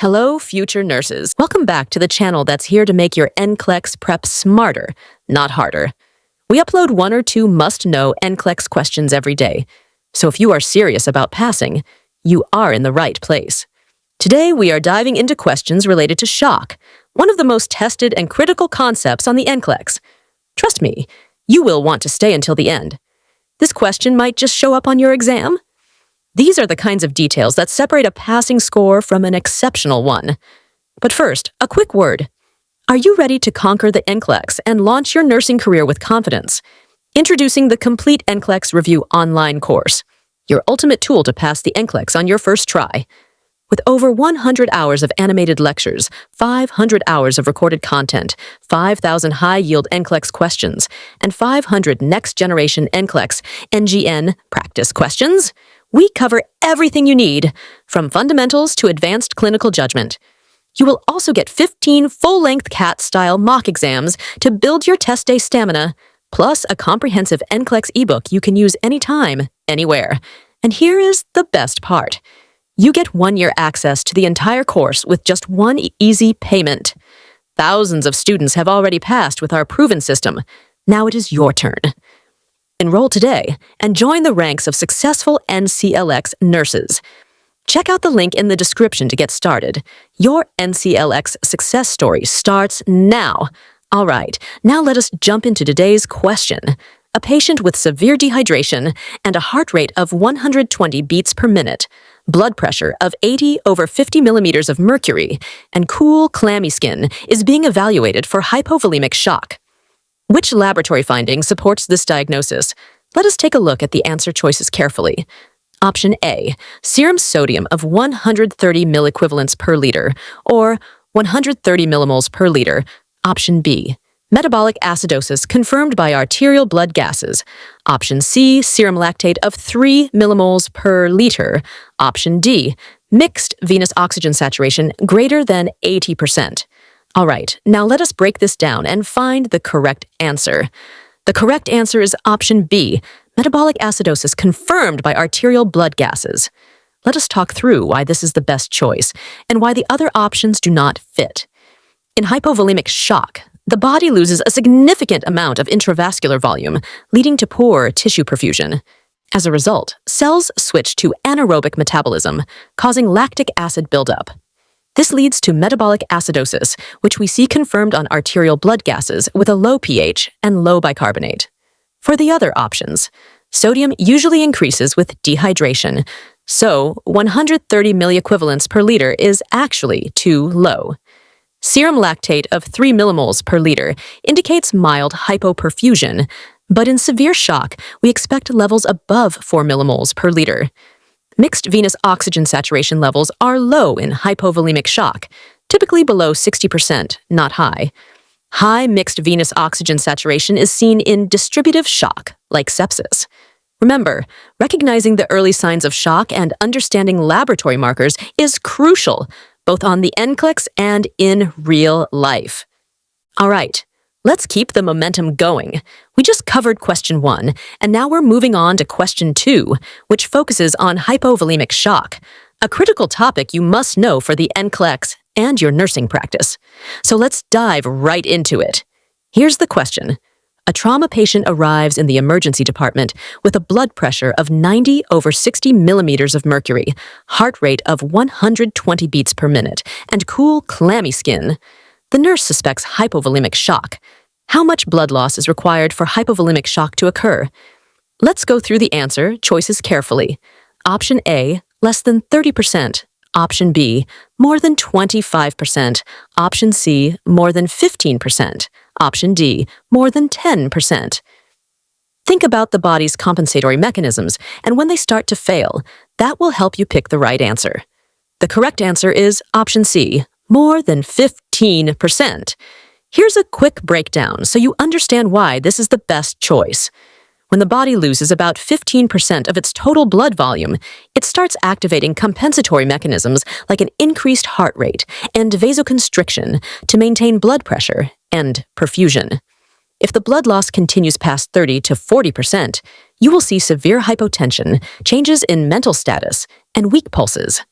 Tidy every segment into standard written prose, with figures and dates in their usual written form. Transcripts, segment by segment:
Hello, future nurses. Welcome back to the channel that's here to make your NCLEX prep smarter, not harder. We upload 1 or 2 must-know NCLEX questions every day. So if you are serious about passing, you are in the right place. Today, we are diving into questions related to shock, one of the most tested and critical concepts on the NCLEX. Trust me, you will want to stay until the end. This question might just show up on your exam. These are the kinds of details that separate a passing score from an exceptional one. But first, a quick word. Are you ready to conquer the NCLEX and launch your nursing career with confidence? Introducing the Complete NCLEX Review online course, your ultimate tool to pass the NCLEX on your first try. With over 100 hours of animated lectures, 500 hours of recorded content, 5,000 high-yield NCLEX questions, and 500 Next Generation NCLEX (NGN) practice questions, we cover everything you need, from fundamentals to advanced clinical judgment. You will also get 15 full-length CAT-style mock exams to build your test day stamina, plus a comprehensive NCLEX ebook you can use anytime, anywhere. And here is the best part. You get 1-year access to the entire course with just one easy payment. Thousands of students have already passed with our proven system. Now it is your turn. Enroll today and join the ranks of successful NCLEX nurses. Check out the link in the description to get started. Your NCLEX success story starts now. All right, now let us jump into today's question. A patient with severe dehydration and a heart rate of 120 beats per minute, blood pressure of 80/50 millimeters of mercury, and cool, clammy skin is being evaluated for hypovolemic shock. Which laboratory finding supports this diagnosis? Let us take a look at the answer choices carefully. Option A, serum sodium of 130 milliequivalents per liter, or 130 millimoles per liter. Option B, metabolic acidosis confirmed by arterial blood gases. Option C, serum lactate of 3 millimoles per liter. Option D, mixed venous oxygen saturation greater than 80%. All right, now let us break this down and find the correct answer. The correct answer is option B, metabolic acidosis confirmed by arterial blood gases. Let us talk through why this is the best choice and why the other options do not fit. In hypovolemic shock, the body loses a significant amount of intravascular volume, leading to poor tissue perfusion. As a result, cells switch to anaerobic metabolism, causing lactic acid buildup. This leads to metabolic acidosis, which we see confirmed on arterial blood gases with a low pH and low bicarbonate. For the other options, sodium usually increases with dehydration, so 130 milliequivalents per liter is actually too low. Serum lactate of 3 millimoles per liter indicates mild hypoperfusion, but in severe shock, we expect levels above 4 millimoles per liter. Mixed venous oxygen saturation levels are low in hypovolemic shock, typically below 60%, not high. High mixed venous oxygen saturation is seen in distributive shock, like sepsis. Remember, recognizing the early signs of shock and understanding laboratory markers is crucial, both on the NCLEX and in real life. All right, let's keep the momentum going. We just covered question 1, and now we're moving on to question 2, which focuses on hypovolemic shock, a critical topic you must know for the NCLEX and your nursing practice. So let's dive right into it. Here's the question. A trauma patient arrives in the emergency department with a blood pressure of 90/60 millimeters of mercury, heart rate of 120 beats per minute, and cool, clammy skin. The nurse suspects hypovolemic shock. How much blood loss is required for hypovolemic shock to occur? Let's go through the answer choices carefully. Option A, less than 30%. Option B, more than 25%. Option C, more than 15%. Option D, more than 10%. Think about the body's compensatory mechanisms, and when they start to fail, that will help you pick the right answer. The correct answer is option C, more than 15%. Here's a quick breakdown so you understand why this is the best choice. When the body loses about 15% of its total blood volume, it starts activating compensatory mechanisms like an increased heart rate and vasoconstriction to maintain blood pressure and perfusion. If the blood loss continues past 30 to 40%, you will see severe hypotension, changes in mental status, and weak pulses.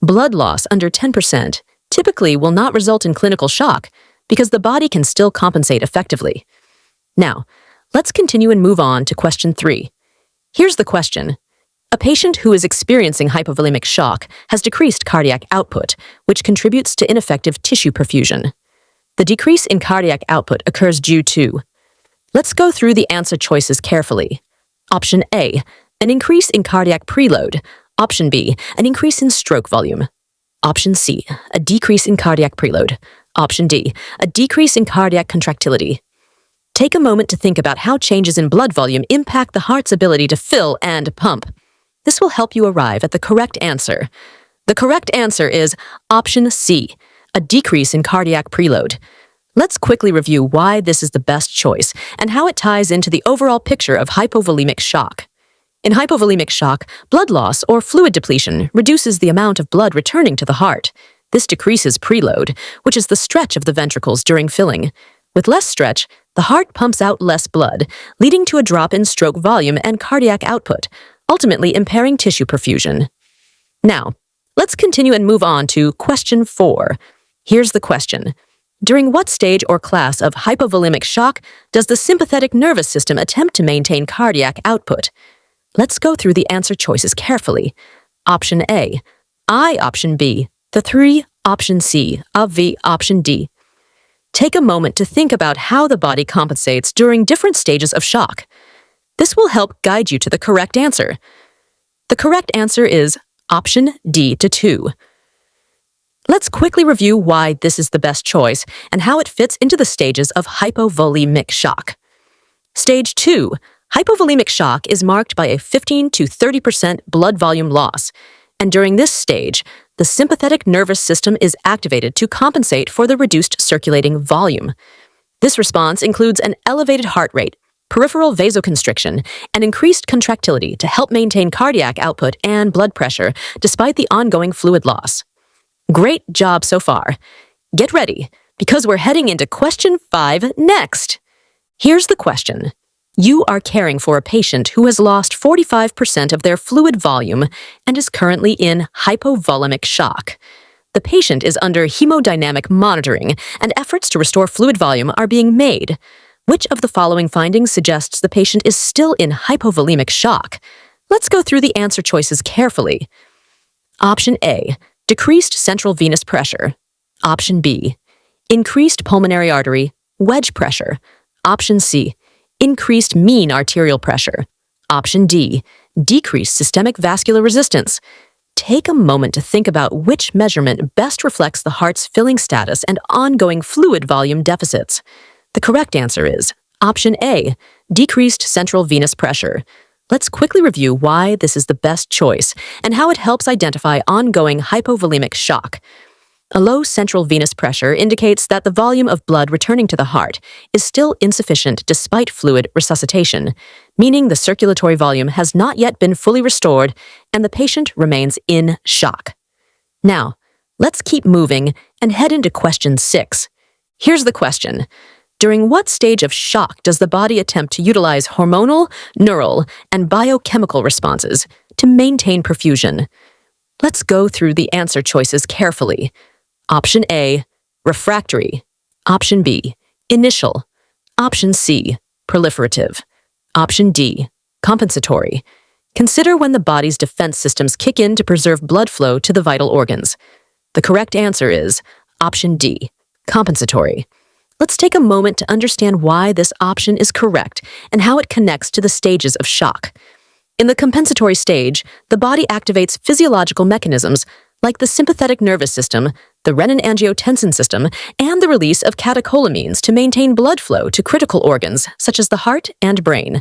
Blood loss under 10% typically will not result in clinical shock because the body can still compensate effectively. Now, let's continue and move on to question 3. Here's the question. A patient who is experiencing hypovolemic shock has decreased cardiac output, which contributes to ineffective tissue perfusion. The decrease in cardiac output occurs due to. Let's go through the answer choices carefully. Option A, an increase in cardiac preload. Option B, an increase in stroke volume. Option C, a decrease in cardiac preload. Option D, a decrease in cardiac contractility. Take a moment to think about how changes in blood volume impact the heart's ability to fill and pump. This will help you arrive at the correct answer. The correct answer is option C, a decrease in cardiac preload. Let's quickly review why this is the best choice and how it ties into the overall picture of hypovolemic shock. In hypovolemic shock, blood loss or fluid depletion reduces the amount of blood returning to the heart. This decreases preload, which is the stretch of the ventricles during filling. With less stretch, the heart pumps out less blood, leading to a drop in stroke volume and cardiac output, ultimately impairing tissue perfusion. Now, let's continue and move on to question 4. Here's the question. During what stage or class of hypovolemic shock does the sympathetic nervous system attempt to maintain cardiac output? Let's go through the answer choices carefully. Option A, I option B, the 3 option C, of V option D. Take a moment to think about how the body compensates during different stages of shock. This will help guide you to the correct answer. The correct answer is option D to 2. Let's quickly review why this is the best choice and how it fits into the stages of hypovolemic shock. Stage 2, hypovolemic shock is marked by a 15 to 30% blood volume loss, and during this stage, the sympathetic nervous system is activated to compensate for the reduced circulating volume. This response includes an elevated heart rate, peripheral vasoconstriction, and increased contractility to help maintain cardiac output and blood pressure despite the ongoing fluid loss. Great job so far. Get ready, because we're heading into question 5 next. Here's the question. You are caring for a patient who has lost 45% of their fluid volume and is currently in hypovolemic shock. The patient is under hemodynamic monitoring, and efforts to restore fluid volume are being made. Which of the following findings suggests the patient is still in hypovolemic shock? Let's go through the answer choices carefully. Option A, decreased central venous pressure. Option B, increased pulmonary artery, wedge pressure. Option C, increased mean arterial pressure. Option D, decreased systemic vascular resistance. Take a moment to think about which measurement best reflects the heart's filling status and ongoing fluid volume deficits. The correct answer is option A, decreased central venous pressure. Let's quickly review why this is the best choice and how it helps identify ongoing hypovolemic shock. A low central venous pressure indicates that the volume of blood returning to the heart is still insufficient despite fluid resuscitation, meaning the circulatory volume has not yet been fully restored and the patient remains in shock. Now, let's keep moving and head into question 6. Here's the question. During what stage of shock does the body attempt to utilize hormonal, neural, and biochemical responses to maintain perfusion? Let's go through the answer choices carefully. Option A, refractory. Option B, initial. Option C, proliferative. Option D, compensatory. Consider when the body's defense systems kick in to preserve blood flow to the vital organs. The correct answer is option D, compensatory. Let's take a moment to understand why this option is correct and how it connects to the stages of shock. In the compensatory stage, the body activates physiological mechanisms like the sympathetic nervous system, the renin-angiotensin system, and the release of catecholamines to maintain blood flow to critical organs such as the heart and brain,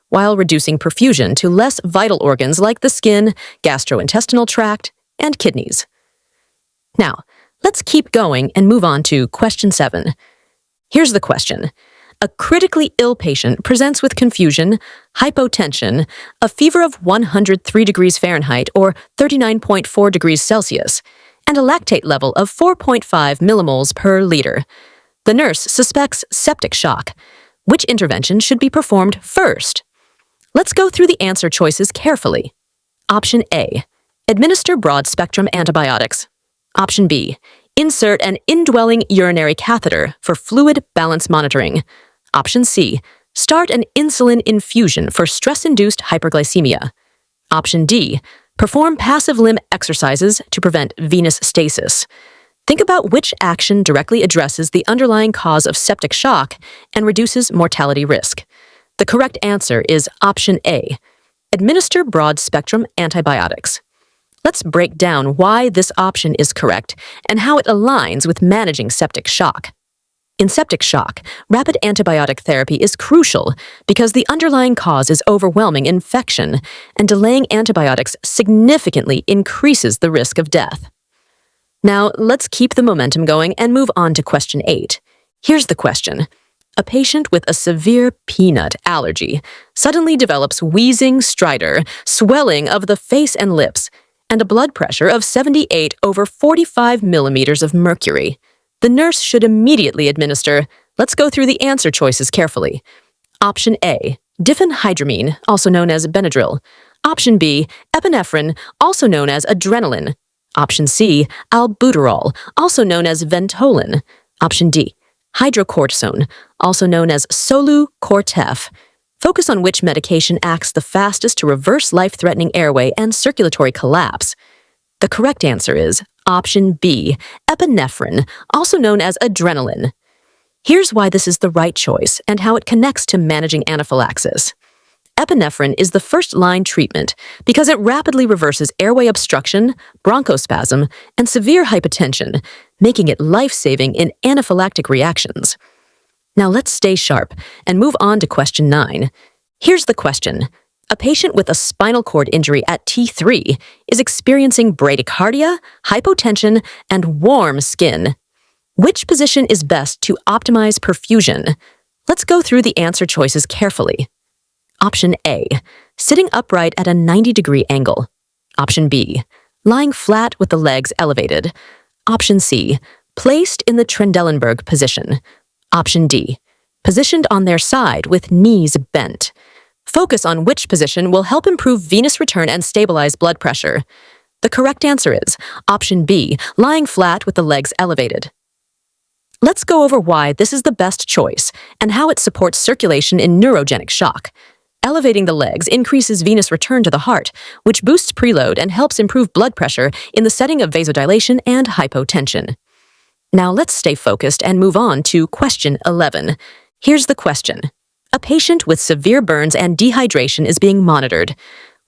while reducing perfusion to less vital organs like the skin, gastrointestinal tract, and kidneys. Now, let's keep going and move on to question 7. Here's the question. A critically ill patient presents with confusion, hypotension, a fever of 103 degrees Fahrenheit or 39.4 degrees Celsius, and a lactate level of 4.5 millimoles per liter. The nurse suspects septic shock. Which intervention should be performed first? Let's go through the answer choices carefully. Option A, administer broad-spectrum antibiotics. Option B, Insert an indwelling urinary catheter for fluid balance monitoring. Option C. Start an insulin infusion for stress-induced hyperglycemia. Option D. Perform passive limb exercises to prevent venous stasis. Think about which action directly addresses the underlying cause of septic shock and reduces mortality risk. The correct answer is option A. Administer broad-spectrum antibiotics. Let's break down why this option is correct and how it aligns with managing septic shock. In septic shock, rapid antibiotic therapy is crucial because the underlying cause is overwhelming infection, and delaying antibiotics significantly increases the risk of death. Now, let's keep the momentum going and move on to question 8. Here's the question. A patient with a severe peanut allergy suddenly develops wheezing stridor, swelling of the face and lips, and a blood pressure of 78/45 millimeters of mercury. The nurse should immediately administer. Let's go through the answer choices carefully. Option A, diphenhydramine, also known as Benadryl. Option B, epinephrine, also known as adrenaline. Option C, albuterol, also known as Ventolin. Option D, hydrocortisone, also known as Solu-Cortef. Focus on which medication acts the fastest to reverse life-threatening airway and circulatory collapse. The correct answer is option B, epinephrine, also known as adrenaline. Here's why this is the right choice and how it connects to managing anaphylaxis. Epinephrine is the first-line treatment because it rapidly reverses airway obstruction, bronchospasm, and severe hypotension, making it life-saving in anaphylactic reactions. Now let's stay sharp and move on to question 9. Here's the question. A patient with a spinal cord injury at T3 is experiencing bradycardia, hypotension, and warm skin. Which position is best to optimize perfusion? Let's go through the answer choices carefully. Option A, sitting upright at a 90-degree angle. Option B, lying flat with the legs elevated. Option C, placed in the Trendelenburg position. Option D, positioned on their side with knees bent. Focus on which position will help improve venous return and stabilize blood pressure. The correct answer is option B, lying flat with the legs elevated. Let's go over why this is the best choice and how it supports circulation in neurogenic shock. Elevating the legs increases venous return to the heart, which boosts preload and helps improve blood pressure in the setting of vasodilation and hypotension. Now let's stay focused and move on to question 11. Here's the question. A patient with severe burns and dehydration is being monitored.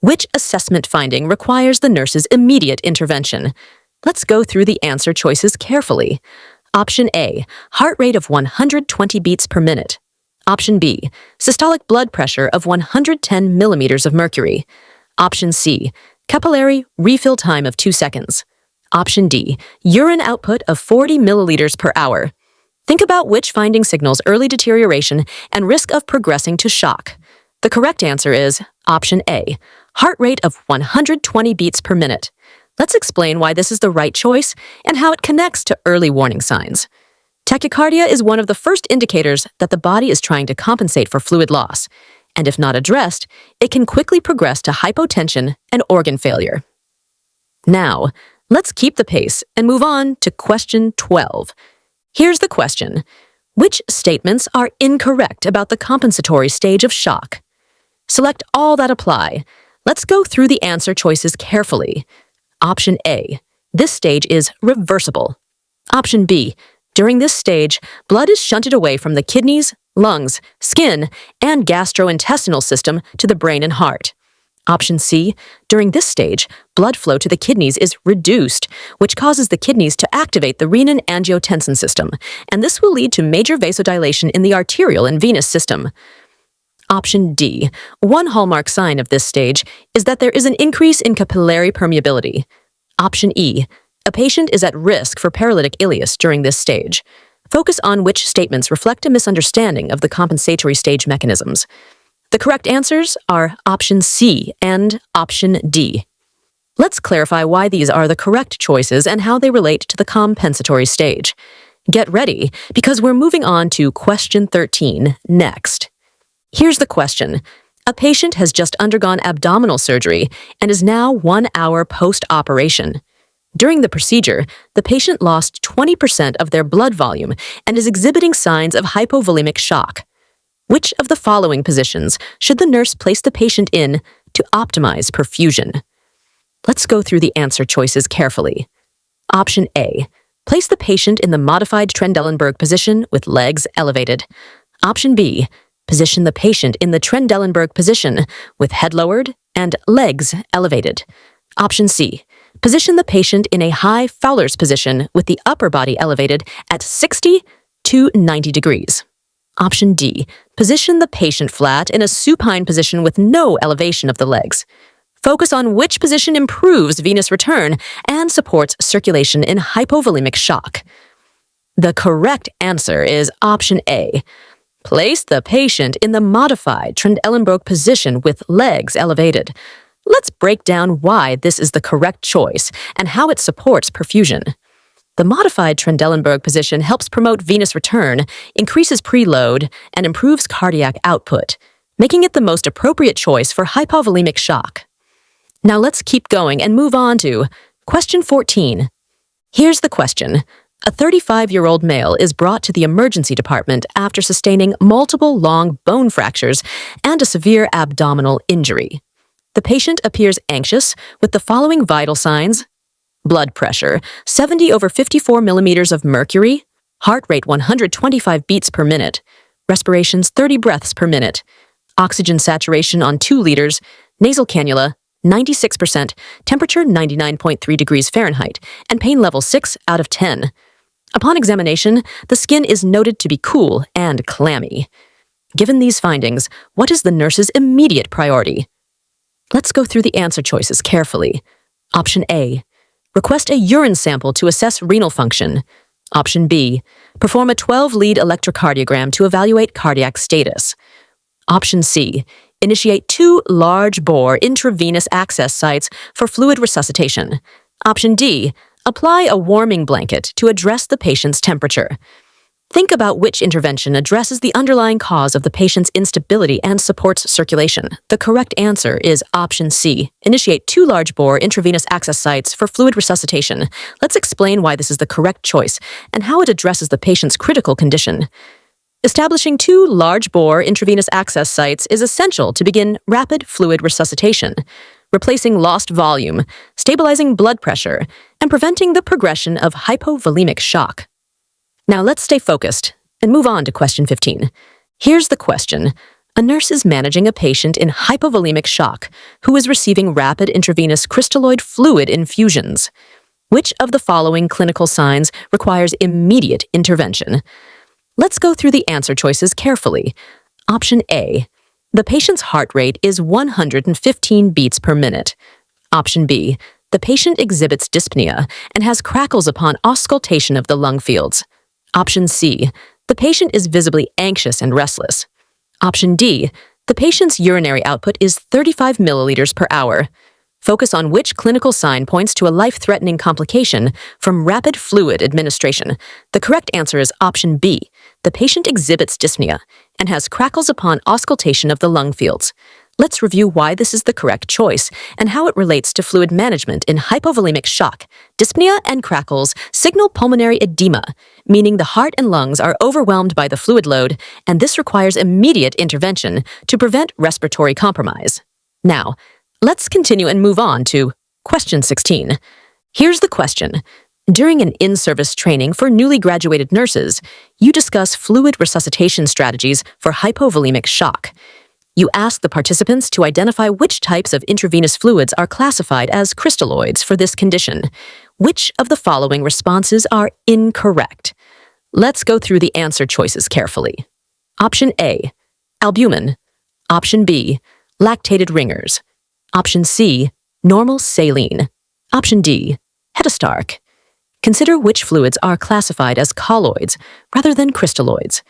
Which assessment finding requires the nurse's immediate intervention? Let's go through the answer choices carefully. Option A, heart rate of 120 beats per minute. Option B, systolic blood pressure of 110 millimeters of mercury. Option C, capillary refill time of 2 seconds. Option D, urine output of 40 milliliters per hour. Think about which finding signals early deterioration and risk of progressing to shock. The correct answer is option A, heart rate of 120 beats per minute. Let's explain why this is the right choice and how it connects to early warning signs. Tachycardia is one of the first indicators that the body is trying to compensate for fluid loss, and if not addressed, it can quickly progress to hypotension and organ failure. Now, let's keep the pace and move on to question 12. Here's the question. Which statements are incorrect about the compensatory stage of shock? Select all that apply. Let's go through the answer choices carefully. Option A, this stage is reversible. Option B, during this stage, blood is shunted away from the kidneys, lungs, skin, and gastrointestinal system to the brain and heart. Option C, during this stage, blood flow to the kidneys is reduced, which causes the kidneys to activate the renin-angiotensin system, and this will lead to major vasodilation in the arterial and venous system. Option D, one hallmark sign of this stage is that there is an increase in capillary permeability. Option E, a patient is at risk for paralytic ileus during this stage. Focus on which statements reflect a misunderstanding of the compensatory stage mechanisms. The correct answers are option C and option D. Let's clarify why these are the correct choices and how they relate to the compensatory stage. Get ready, because we're moving on to question 13 next. Here's the question. A patient has just undergone abdominal surgery and is now 1 hour post-operation. During the procedure, the patient lost 20% of their blood volume and is exhibiting signs of hypovolemic shock. Which of the following positions should the nurse place the patient in to optimize perfusion? Let's go through the answer choices carefully. Option A. Place the patient in the modified Trendelenburg position with legs elevated. Option B. Position the patient in the Trendelenburg position with head lowered and legs elevated. Option C. Position the patient in a high Fowler's position with the upper body elevated at 60 to 90 degrees. Option D. Position the patient flat in a supine position with no elevation of the legs. Focus on which position improves venous return and supports circulation in hypovolemic shock. The correct answer is option A. Place the patient in the modified Trendelenburg position with legs elevated. Let's break down why this is the correct choice and how it supports perfusion. The modified Trendelenburg position helps promote venous return, increases preload, and improves cardiac output, making it the most appropriate choice for hypovolemic shock. Now let's keep going and move on to question 14. Here's the question. A 35-year-old male is brought to the emergency department after sustaining multiple long bone fractures and a severe abdominal injury. The patient appears anxious with the following vital signs: blood pressure, 70/54 millimeters of mercury, heart rate 125 beats per minute, respirations 30 breaths per minute, oxygen saturation on 2 liters, nasal cannula 96%, temperature 99.3 degrees Fahrenheit, and pain level 6 out of 10. Upon examination, the skin is noted to be cool and clammy. Given these findings, what is the nurse's immediate priority? Let's go through the answer choices carefully. Option A. Request a urine sample to assess renal function. Option B. Perform a 12-lead electrocardiogram to evaluate cardiac status. Option C. Initiate 2 large-bore intravenous access sites for fluid resuscitation. Option D. Apply a warming blanket to address the patient's temperature. Think about which intervention addresses the underlying cause of the patient's instability and supports circulation. The correct answer is option C. Initiate 2 large-bore intravenous access sites for fluid resuscitation. Let's explain why this is the correct choice and how it addresses the patient's critical condition. Establishing 2 large-bore intravenous access sites is essential to begin rapid fluid resuscitation, replacing lost volume, stabilizing blood pressure, and preventing the progression of hypovolemic shock. Now let's stay focused and move on to question 15. Here's the question. A nurse is managing a patient in hypovolemic shock who is receiving rapid intravenous crystalloid fluid infusions. Which of the following clinical signs requires immediate intervention? Let's go through the answer choices carefully. Option A. The patient's heart rate is 115 beats per minute. Option B. The patient exhibits dyspnea and has crackles upon auscultation of the lung fields. Option C. The patient is visibly anxious and restless. Option D. The patient's urinary output is 35 milliliters per hour. Focus on which clinical sign points to a life-threatening complication from rapid fluid administration. The correct answer is option B. The patient exhibits dyspnea and has crackles upon auscultation of the lung fields. Let's review why this is the correct choice and how it relates to fluid management in hypovolemic shock. Dyspnea and crackles signal pulmonary edema, meaning the heart and lungs are overwhelmed by the fluid load, and this requires immediate intervention to prevent respiratory compromise. Now, let's continue and move on to question 16. Here's the question. During an in-service training for newly graduated nurses, you discuss fluid resuscitation strategies for hypovolemic shock. You ask the participants to identify which types of intravenous fluids are classified as crystalloids for this condition. Which of the following responses are incorrect? Let's go through the answer choices carefully. Option A. Albumin. Option B. Lactated ringers. Option C. Normal saline. Option D. Hetastarch. Consider which fluids are classified as colloids rather than crystalloids.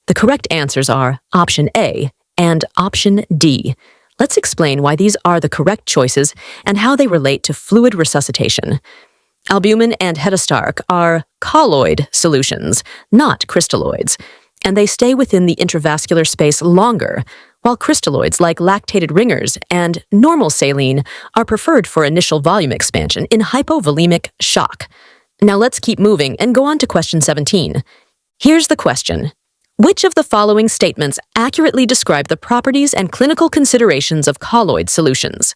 The correct answers are option A and option D. Let's explain why these are the correct choices and how they relate to fluid resuscitation. Albumin and hetastarch are colloid solutions, not crystalloids, and they stay within the intravascular space longer, while crystalloids like lactated ringers and normal saline are preferred for initial volume expansion in hypovolemic shock. Now let's keep moving and go on to question 17. Here's the question. Which of the following statements accurately describe the properties and clinical considerations of colloid solutions?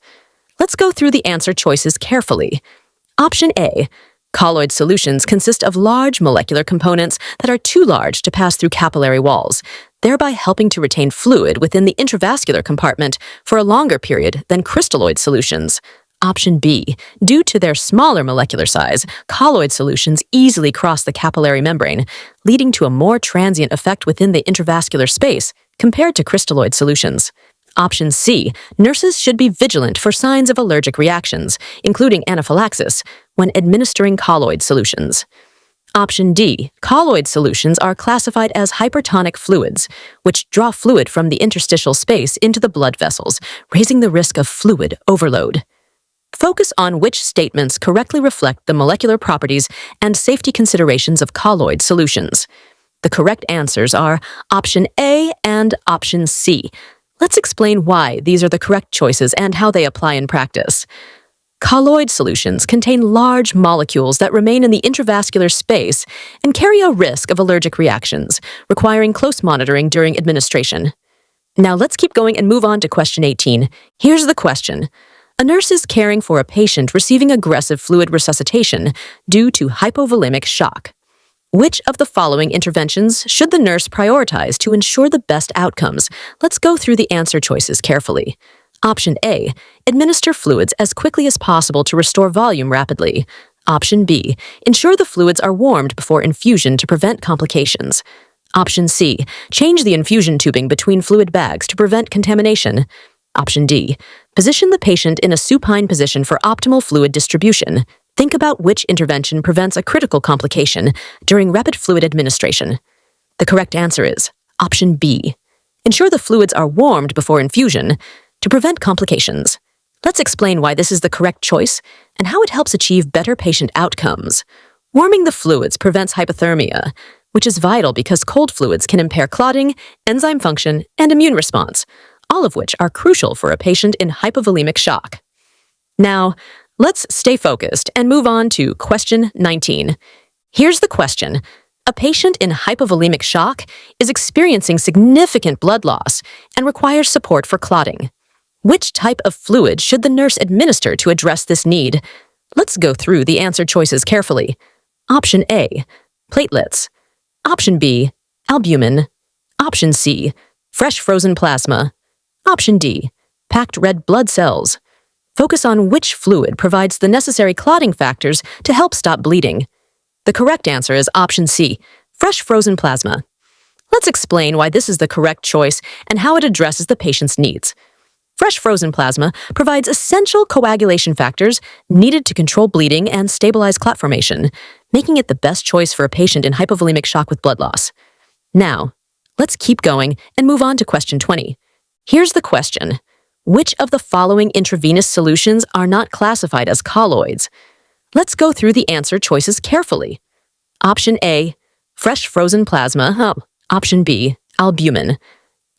Let's go through the answer choices carefully. Option A. Colloid solutions consist of large molecular components that are too large to pass through capillary walls, thereby helping to retain fluid within the intravascular compartment for a longer period than crystalloid solutions. Option B. Due to their smaller molecular size, colloid solutions easily cross the capillary membrane, leading to a more transient effect within the intravascular space compared to crystalloid solutions. Option C. Nurses should be vigilant for signs of allergic reactions, including anaphylaxis, when administering colloid solutions. Option D. Colloid solutions are classified as hypertonic fluids, which draw fluid from the interstitial space into the blood vessels, raising the risk of fluid overload. Focus on which statements correctly reflect the molecular properties and safety considerations of colloid solutions. The correct answers are Option A and Option C. Let's explain why these are the correct choices and how they apply in practice. Colloid solutions contain large molecules that remain in the intravascular space and carry a risk of allergic reactions, requiring close monitoring during administration. Now let's keep going and move on to question 18. Here's the question. A nurse is caring for a patient receiving aggressive fluid resuscitation due to hypovolemic shock. Which of the following interventions should the nurse prioritize to ensure the best outcomes? Let's go through the answer choices carefully. Option A. Administer fluids as quickly as possible to restore volume rapidly. Option B. Ensure the fluids are warmed before infusion to prevent complications. Option C. Change the infusion tubing between fluid bags to prevent contamination. Option D. Position the patient in a supine position for optimal fluid distribution. Think about which intervention prevents a critical complication during rapid fluid administration. The correct answer is Option B. Ensure the fluids are warmed before infusion to prevent complications. Let's explain why this is the correct choice and how it helps achieve better patient outcomes. Warming the fluids prevents hypothermia, which is vital because cold fluids can impair clotting, enzyme function, and immune response, all of which are crucial for a patient in hypovolemic shock. Now, let's stay focused and move on to question 19. Here's the question. A patient in hypovolemic shock is experiencing significant blood loss and requires support for clotting. Which type of fluid should the nurse administer to address this need? Let's go through the answer choices carefully. Option A. Platelets. Option B. Albumin. Option C. Fresh frozen plasma. Option D. Packed red blood cells. Focus on which fluid provides the necessary clotting factors to help stop bleeding. The correct answer is Option C, fresh frozen plasma. Let's explain why this is the correct choice and how it addresses the patient's needs. Fresh frozen plasma provides essential coagulation factors needed to control bleeding and stabilize clot formation, making it the best choice for a patient in hypovolemic shock with blood loss. Now, let's keep going and move on to question 20. Here's the question. Which of the following intravenous solutions are not classified as colloids? Let's go through the answer choices carefully. Option A, fresh frozen plasma. Option B, albumin.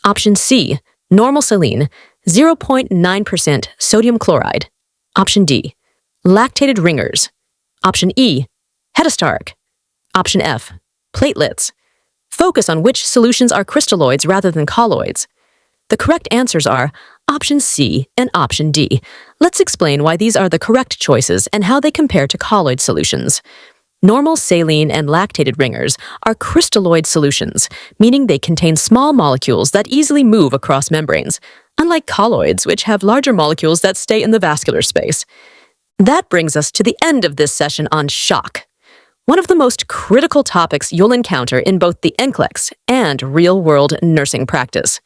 Option C, normal saline, 0.9% sodium chloride. Option D, lactated ringers. Option E, hetastarch. Option F, platelets. Focus on which solutions are crystalloids rather than colloids. The correct answers are Option C and Option D. Let's explain why these are the correct choices and how they compare to colloid solutions. Normal saline and lactated ringers are crystalloid solutions, meaning they contain small molecules that easily move across membranes, unlike colloids, which have larger molecules that stay in the vascular space. That brings us to the end of this session on shock, one of the most critical topics you'll encounter in both the NCLEX and real-world nursing practice.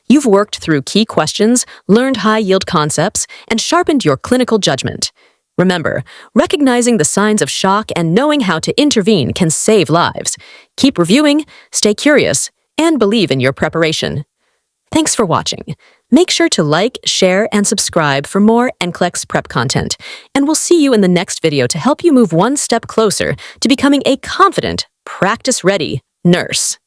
You've worked through key questions, learned high-yield concepts, and sharpened your clinical judgment. Remember, recognizing the signs of shock and knowing how to intervene can save lives. Keep reviewing, stay curious, and believe in your preparation. Thanks for watching. Make sure to like, share, and subscribe for more NCLEX prep content, and we'll see you in the next video to help you move one step closer to becoming a confident, practice-ready nurse.